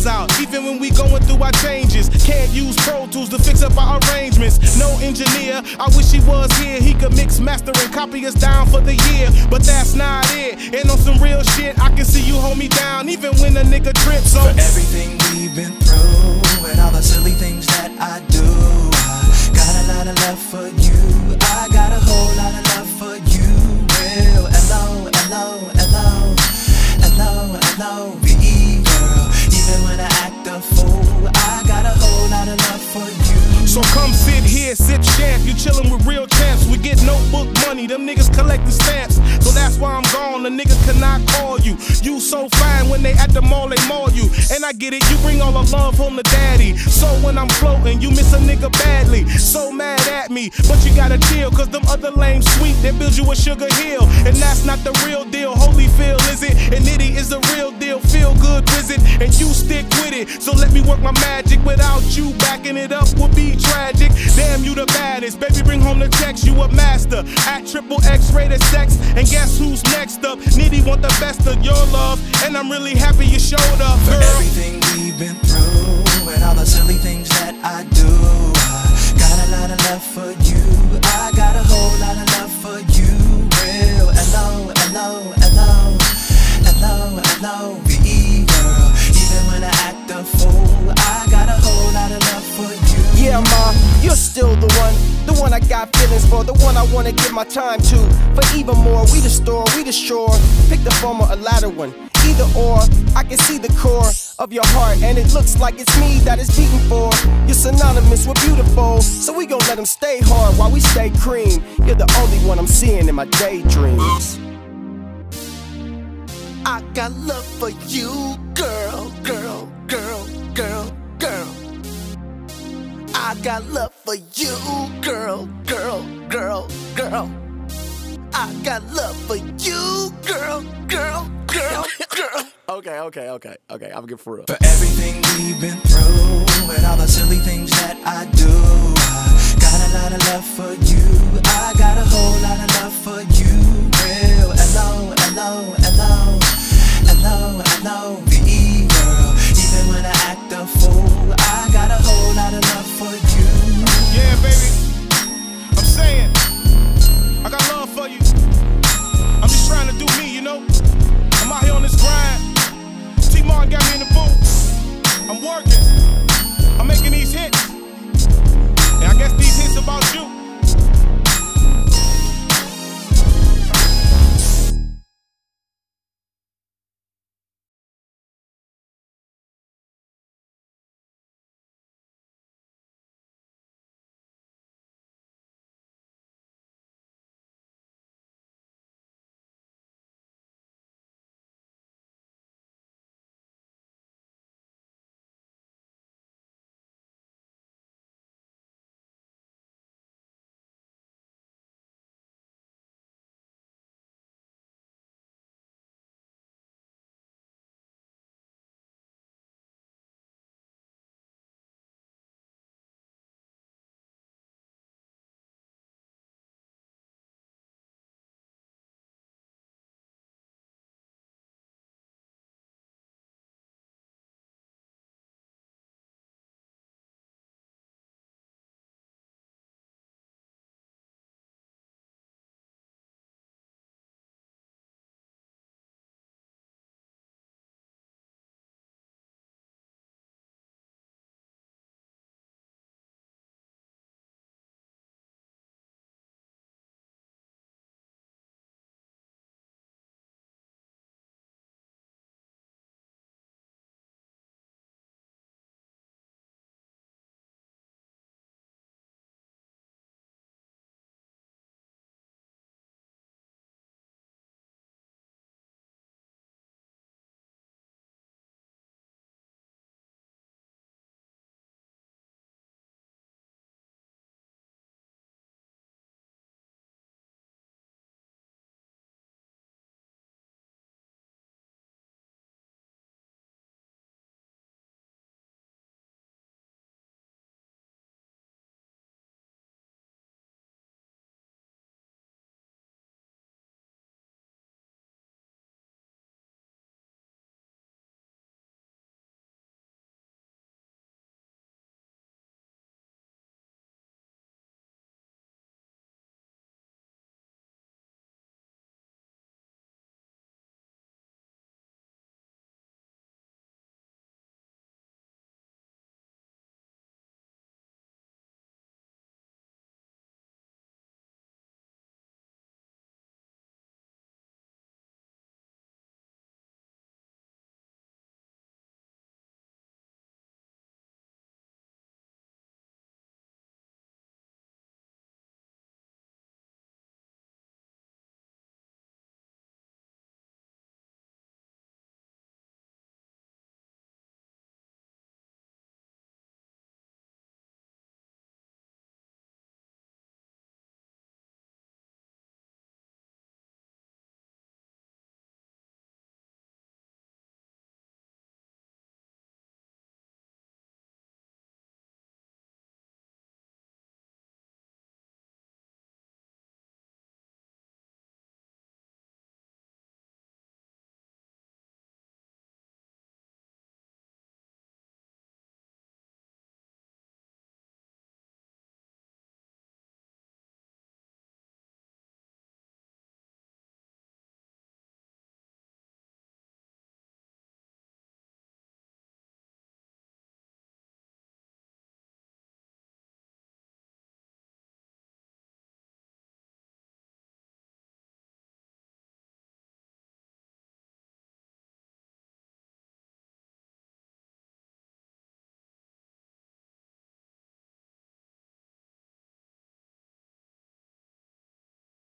balls out, even when we going through our changes. Can't use Pro Tools to fix up our arrangements. No engineer, I wish he was here. He could mix, master, and copy us down for the year. But that's not it, and on some real shit, I can see you hold me down, even when a nigga trips. So for everything we've been through, and all the silly things that I do, I got a lot of love for you. I got a whole lot of love for you. Real L-O, L-O, L-O, L-O, L-O-V-E, girl. Even when I act a fool, I got a whole lot of love for you. So come sit here, sip champ. You chillin' with real champs. We get notebook money, them niggas collecting stamps. So that's why I'm gone, the niggas cannot call you. You so fine, when they at the mall, they maul you. And I get it, you bring all the love home to daddy. So when I'm floating, you miss a nigga badly. So mad at me, but you gotta chill, cause them other lame sweet, they build you a Sugar Hill. And that's not the real deal, Holyfield is it? And Nitty is the real deal, feel good visit. And you stick with it, so let me work my magic. Without you backing it up would be tragic. Damn, you the baddest, baby, bring home the checks. You a master at triple X rated sex. And guess who's next up? Nitty want the best of your love, and I'm really happy you showed up, girl. For everything we've been through, and all the silly things that I do, I got a lot of love for you. I got a whole lot of love for you. Real L-O, L-O, L-O, L-O, L-O-V-E, girl. Even when I act a fool, I got a whole lot of love for you. Yeah, ma, you're still the one I got feelings for, the one I wanna give my time to. For even more, we the store, we the shore. Pick the former or latter one, either or. I can see the core of your heart, and it looks like it's me that it's beating for. You're synonymous with beautiful, so we gon' let them stay hard while we stay cream. You're the only one I'm seeing in my daydreams. I got love for you, girl, girl, girl, girl, girl. I got love for you, girl, girl, girl, girl. I got love for you, girl, girl, girl, girl. Okay, I'm good for real. For everything we've been through, and all the silly things that I do, I got a lot of love for you. I got a whole lot of love for you. Real L-O, L-O, L-O, L-O, L-O,